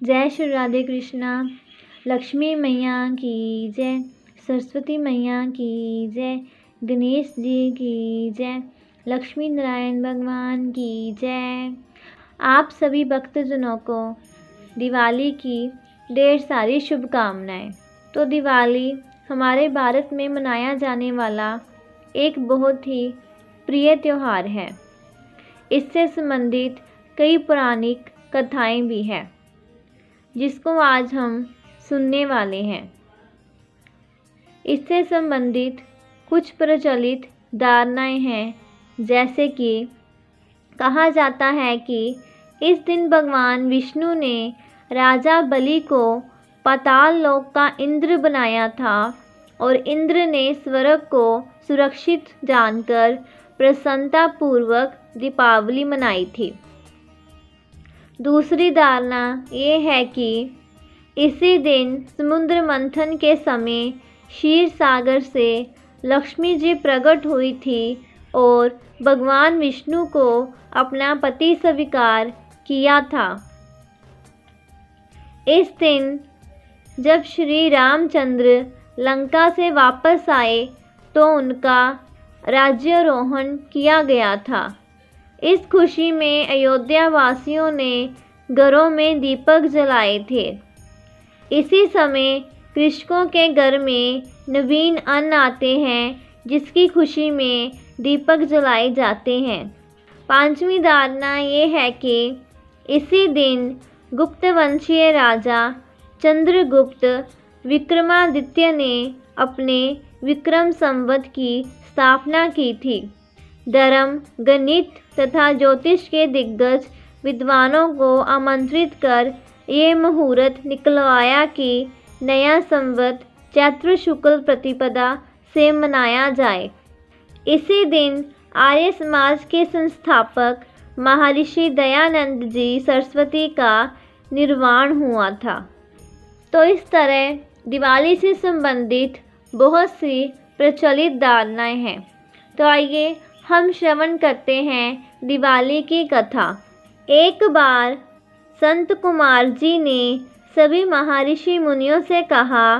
जय श्री राधे कृष्णा। लक्ष्मी मैया की जय, सरस्वती मैया की जय, गणेश जी की जय, लक्ष्मी नारायण भगवान की जय। आप सभी भक्तजनों को दिवाली की ढेर सारी शुभकामनाएं। तो दिवाली हमारे भारत में मनाया जाने वाला एक बहुत ही प्रिय त्यौहार है। इससे संबंधित कई पौराणिक कथाएं भी हैं जिसको आज हम सुनने वाले हैं। इससे संबंधित कुछ प्रचलित धारणाएं हैं, जैसे कि कहा जाता है कि इस दिन भगवान विष्णु ने राजा बलि को पाताल लोक का इंद्र बनाया था और इंद्र ने स्वर्ग को सुरक्षित जानकर प्रसन्नतापूर्वक दीपावली मनाई थी। दूसरी धारणा ये है कि इसी दिन समुद्र मंथन के समय क्षीर सागर से लक्ष्मी जी प्रकट हुई थी और भगवान विष्णु को अपना पति स्वीकार किया था। इस दिन जब श्री रामचंद्र लंका से वापस आए तो उनका राज्यारोहण किया गया था। इस खुशी में अयोध्या वासियों ने घरों में दीपक जलाए थे। इसी समय कृषकों के घर में नवीन अन्न आते हैं, जिसकी खुशी में दीपक जलाए जाते हैं। पांचवी धारणा ये है कि इसी दिन गुप्त वंशीय राजा चंद्रगुप्त विक्रमादित्य ने अपने विक्रम संवत की स्थापना की थी। धर्म, गणित तथा ज्योतिष के दिग्गज विद्वानों को आमंत्रित कर ये मुहूर्त निकलवाया कि नया संवत चैत्र शुक्ल प्रतिपदा से मनाया जाए। इसी दिन आर्य समाज के संस्थापक महर्षि दयानंद जी सरस्वती का निर्वाण हुआ था। तो इस तरह दिवाली से संबंधित बहुत सी प्रचलित धारणाएं हैं। तो आइए हम श्रवण करते हैं दिवाली की कथा। एक बार संत कुमार जी ने सभी महर्षि मुनियों से कहा,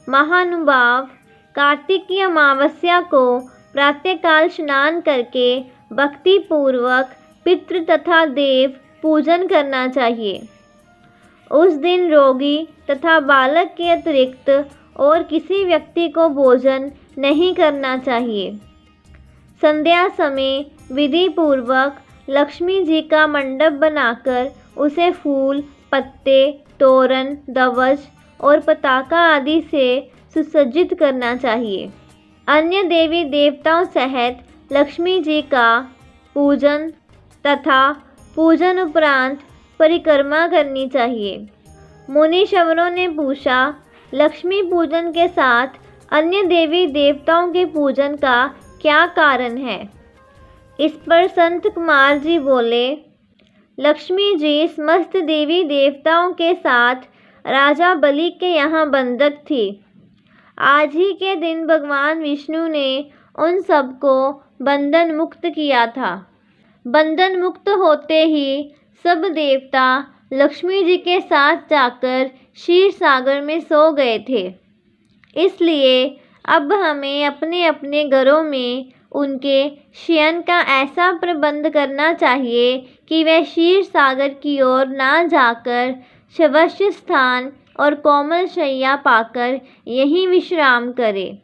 महानुभाव, कार्तिक की अमावस्या को प्रातःकाल स्नान करके भक्ति पूर्वक पितृ तथा देव पूजन करना चाहिए। उस दिन रोगी तथा बालक के अतिरिक्त और किसी व्यक्ति को भोजन नहीं करना चाहिए। संध्या समय विधि पूर्वक लक्ष्मी जी का मंडप बनाकर उसे फूल, पत्ते, तोरण, ध्वज और पताका आदि से सुसज्जित करना चाहिए। अन्य देवी देवताओं सहित लक्ष्मी जी का पूजन तथा पूजन उपरांत परिक्रमा करनी चाहिए। मुनीश्वरों ने पूछा, लक्ष्मी पूजन के साथ अन्य देवी देवताओं के पूजन का क्या कारण है? इस पर संत कुमार जी बोले, लक्ष्मी जी समस्त देवी देवताओं के साथ राजा बलि के यहाँ बंधक थी। आज ही के दिन भगवान विष्णु ने उन सबको बंधन मुक्त किया था। बंधन मुक्त होते ही सब देवता लक्ष्मी जी के साथ जाकर क्षीर सागर में सो गए थे। इसलिए अब हमें अपने अपने घरों में उनके शयन का ऐसा प्रबंध करना चाहिए कि वह क्षीर सागर की ओर ना जाकर शवस्य स्थान और कोमल शैया पाकर यहीं विश्राम करें।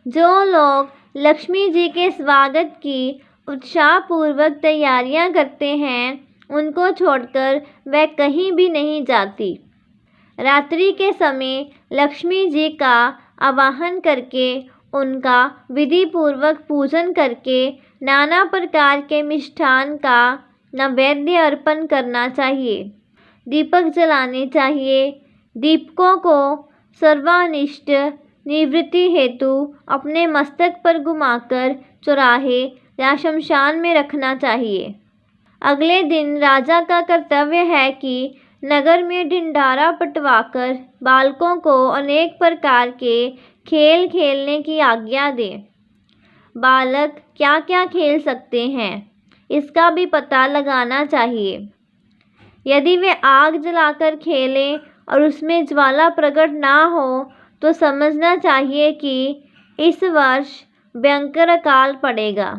जो लोग लक्ष्मी जी के स्वागत की उत्साहपूर्वक तैयारियां करते हैं, उनको छोड़कर वह कहीं भी नहीं जाती। रात्रि के समय लक्ष्मी जी का आवाहन करके उनका विधि पूर्वक पूजन करके नाना प्रकार के मिष्ठान का नैवेद्य अर्पण करना चाहिए। दीपक जलाने चाहिए। दीपकों को सर्वानिष्ट निवृत्ति हेतु अपने मस्तक पर घुमाकर चौराहे या शमशान में रखना चाहिए। अगले दिन राजा का कर्तव्य है कि नगर में ढिंढारा पटवाकर बालकों को अनेक प्रकार के खेल खेलने की आज्ञा दें। बालक क्या क्या खेल सकते हैं, इसका भी पता लगाना चाहिए। यदि वे आग जलाकर खेलें और उसमें ज्वाला प्रकट ना हो तो समझना चाहिए कि इस वर्ष भयंकर अकाल पड़ेगा।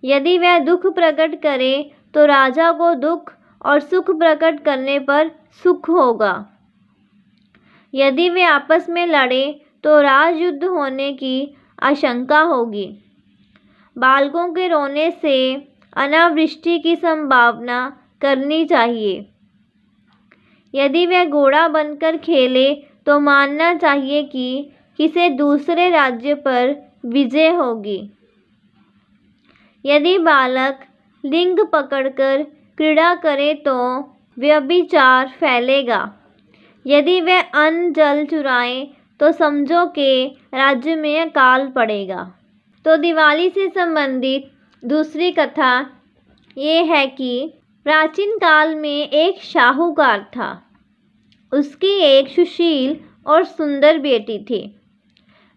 यदि वह दुख प्रकट करे तो राजा को दुख और सुख प्रकट करने पर सुख होगा। यदि वे आपस में लड़े तो राजयुद्ध होने की आशंका होगी। बालकों के रोने से अनावृष्टि की संभावना करनी चाहिए। यदि वह घोड़ा बनकर खेले तो मानना चाहिए कि किसी दूसरे राज्य पर विजय होगी। यदि बालक लिंग पकड़कर क्रीड़ा करे तो व्यभिचार फैलेगा। यदि वह अन्न जल चुराए तो समझो कि राज्य में अकाल पड़ेगा। तो दिवाली से संबंधित दूसरी कथा ये है कि प्राचीन काल में एक साहूकार था। उसकी एक सुशील और सुंदर बेटी थी।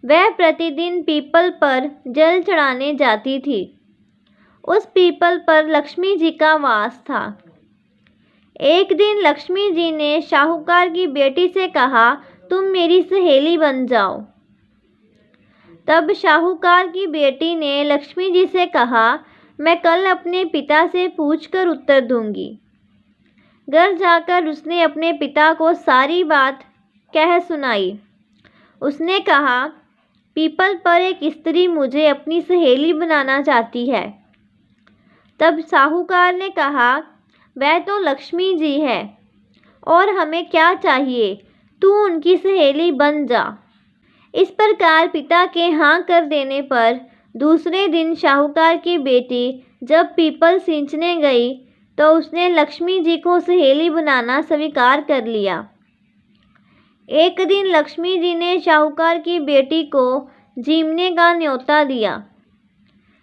वह प्रतिदिन पीपल पर जल चढ़ाने जाती थी। उस पीपल पर लक्ष्मी जी का वास था। एक दिन लक्ष्मी जी ने साहूकार की बेटी से कहा, तुम मेरी सहेली बन जाओ। तब साहूकार की बेटी ने लक्ष्मी जी से कहा, मैं कल अपने पिता से पूछकर उत्तर दूंगी। घर जाकर उसने अपने पिता को सारी बात कह सुनाई। उसने कहा, पीपल पर एक स्त्री मुझे अपनी सहेली बनाना चाहती है। तब साहूकार ने कहा, वह तो लक्ष्मी जी है और हमें क्या चाहिए, तू उनकी सहेली बन जा। इस प्रकार पिता के हाँ कर देने पर दूसरे दिन साहूकार की बेटी जब पीपल सींचने गई तो उसने लक्ष्मी जी को सहेली बनाना स्वीकार कर लिया। एक दिन लक्ष्मी जी ने साहूकार की बेटी को जीमने का न्योता दिया।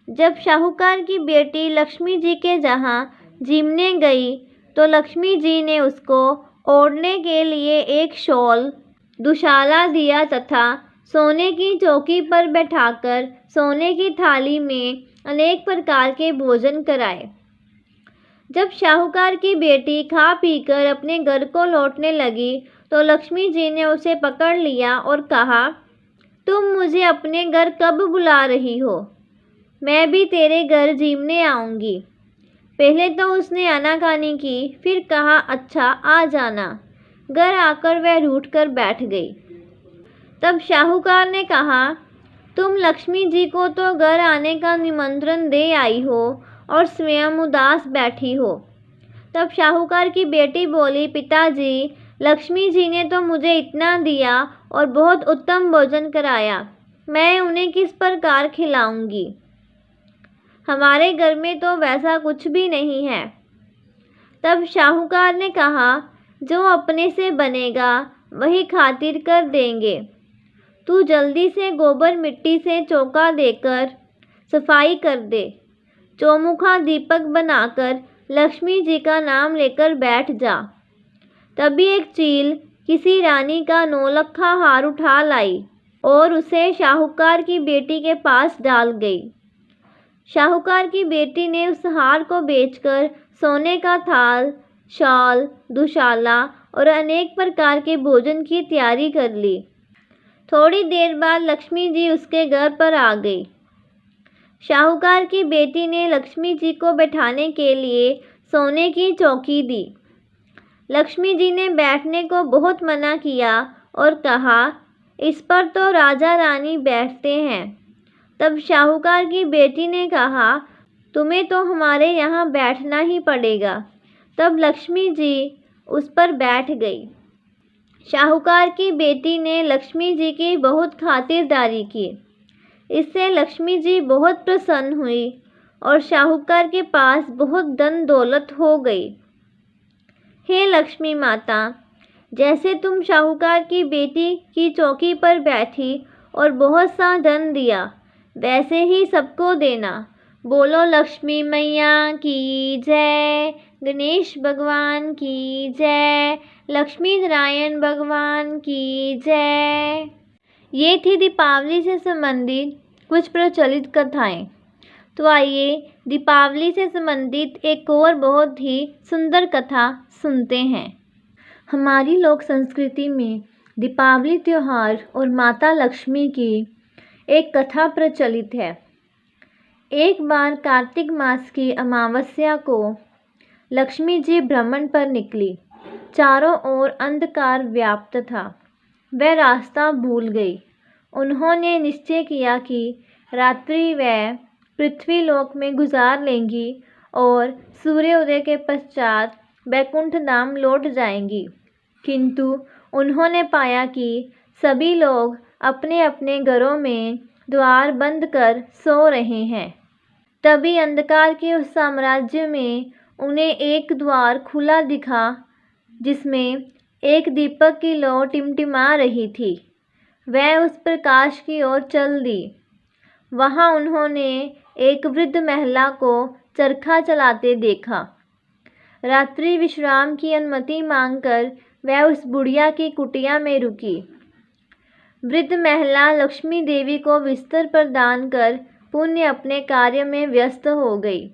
जब साहूकार की बेटी लक्ष्मी जी के जहाँ जीमने गई तो लक्ष्मी जी ने उसको ओढ़ने के लिए एक शॉल, दुशाला दिया तथा सोने की चौकी पर बैठाकर सोने की थाली में अनेक प्रकार के भोजन कराए। जब साहूकार की बेटी खा पीकर अपने घर को लौटने लगी तो लक्ष्मी जी ने उसे पकड़ लिया और कहा, तुम मुझे अपने घर कब बुला रही हो? मैं भी तेरे घर जीमने आऊँगी। पहले तो उसने आनाकानी की, फिर कहा, अच्छा आ जाना। घर आकर वह रूठकर बैठ गई। तब साहूकार ने कहा, तुम लक्ष्मी जी को तो घर आने का निमंत्रण दे आई हो और स्वयं उदास बैठी हो। तब साहूकार की बेटी बोली, पिताजी, लक्ष्मी जी ने तो मुझे इतना दिया और बहुत उत्तम भोजन कराया, मैं उन्हें किस प्रकार खिलाऊंगी? हमारे घर में तो वैसा कुछ भी नहीं है। तब साहूकार ने कहा, जो अपने से बनेगा वही खातिर कर देंगे। तू जल्दी से गोबर मिट्टी से चौका देकर सफाई कर दे। चौमुखा दीपक बनाकर लक्ष्मी जी का नाम लेकर बैठ जा। तभी एक चील किसी रानी का नौलखा हार उठा लाई और उसे साहूकार की बेटी के पास डाल गई। साहूकार की बेटी ने उस हार को बेचकर सोने का थाल, शॉल, दुशाला और अनेक प्रकार के भोजन की तैयारी कर ली। थोड़ी देर बाद लक्ष्मी जी उसके घर पर आ गई। साहूकार की बेटी ने लक्ष्मी जी को बैठाने के लिए सोने की चौकी दी। लक्ष्मी जी ने बैठने को बहुत मना किया और कहा, इस पर तो राजा रानी बैठते हैं। तब साहूकार की बेटी ने कहा, तुम्हें तो हमारे यहाँ बैठना ही पड़ेगा। तब लक्ष्मी जी उस पर बैठ गई। साहूकार की बेटी ने लक्ष्मी जी की बहुत खातिरदारी की। इससे लक्ष्मी जी बहुत प्रसन्न हुई और साहूकार के पास बहुत धन दौलत हो गई। हे लक्ष्मी माता, जैसे तुम साहूकार की बेटी की चौकी पर बैठी और बहुत सा धन दिया, वैसे ही सबको देना। बोलो लक्ष्मी मैया की जय, गणेश भगवान की जय, लक्ष्मी नारायण भगवान की जय। ये थी दीपावली से संबंधित कुछ प्रचलित कथाएं। तो आइए दीपावली से संबंधित एक और बहुत ही सुंदर कथा सुनते हैं। हमारी लोक संस्कृति में दीपावली त्यौहार और माता लक्ष्मी की एक कथा प्रचलित है। एक बार कार्तिक मास की अमावस्या को लक्ष्मी जी भ्रमण पर निकली। चारों ओर अंधकार व्याप्त था। वह रास्ता भूल गई। उन्होंने निश्चय किया कि रात्रि वह पृथ्वी लोक में गुजार लेंगी और सूर्योदय के पश्चात बैकुंठ धाम लौट जाएंगी। किंतु उन्होंने पाया कि सभी लोग अपने अपने घरों में द्वार बंद कर सो रहे हैं। तभी अंधकार के उस साम्राज्य में उन्हें एक द्वार खुला दिखा, जिसमें एक दीपक की लौ टिमटिमा रही थी। वह उस प्रकाश की ओर चल दी। वहां उन्होंने एक वृद्ध महिला को चरखा चलाते देखा। रात्रि विश्राम की अनुमति मांगकर वह उस बुढ़िया की कुटिया में रुकी। वृद्ध महिला लक्ष्मी देवी को बिस्तर प्रदान कर पुण्य अपने कार्य में व्यस्त हो गई।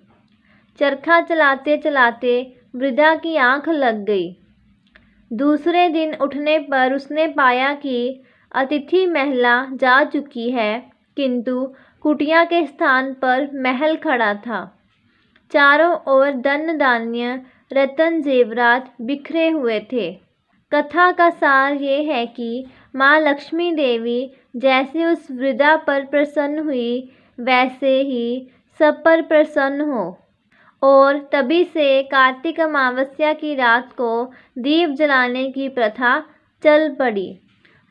चरखा चलाते चलाते वृद्धा की आंख लग गई। दूसरे दिन उठने पर उसने पाया कि अतिथि महिला जा चुकी है, किंतु कुटिया के स्थान पर महल खड़ा था। चारों ओर धन धान्य रत्न जेवरात बिखरे हुए थे। कथा का सार ये है कि माँ लक्ष्मी देवी जैसे उस वृद्धा पर प्रसन्न हुई, वैसे ही सब पर प्रसन्न हो। और तभी से कार्तिक अमावस्या की रात को दीप जलाने की प्रथा चल पड़ी।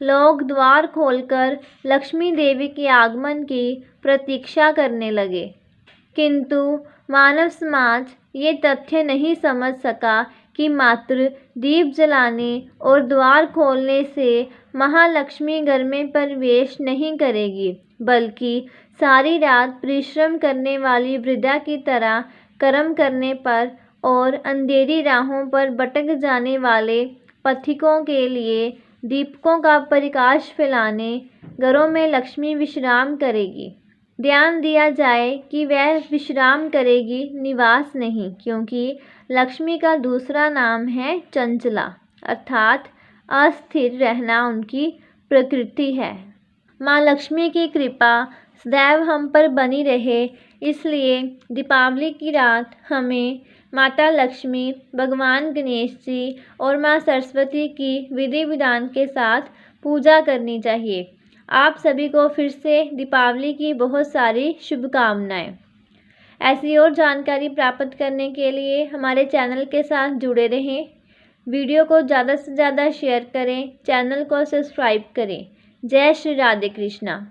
लोग द्वार खोलकर लक्ष्मी देवी के आगमन की प्रतीक्षा करने लगे, किंतु मानव समाज ये तथ्य नहीं समझ सका कि मात्र दीप जलाने और द्वार खोलने से महालक्ष्मी घर में प्रवेश नहीं करेगी, बल्कि सारी रात परिश्रम करने वाली वृद्धा की तरह कर्म करने पर और अंधेरी राहों पर भटक जाने वाले पथिकों के लिए दीपकों का प्रकाश फैलाने घरों में लक्ष्मी विश्राम करेगी। ध्यान दिया जाए कि वह विश्राम करेगी, निवास नहीं, क्योंकि लक्ष्मी का दूसरा नाम है चंचला, अर्थात अस्थिर रहना उनकी प्रकृति है। माँ लक्ष्मी की कृपा सदैव हम पर बनी रहे, इसलिए दीपावली की रात हमें माता लक्ष्मी, भगवान गणेश जी और माँ सरस्वती की विधि विधान के साथ पूजा करनी चाहिए। आप सभी को फिर से दीपावली की बहुत सारी शुभकामनाएं। ऐसी और जानकारी प्राप्त करने के लिए हमारे चैनल के साथ जुड़े रहें। वीडियो को ज़्यादा से ज़्यादा शेयर करें, चैनल को सब्सक्राइब करें। जय श्री राधे कृष्णा।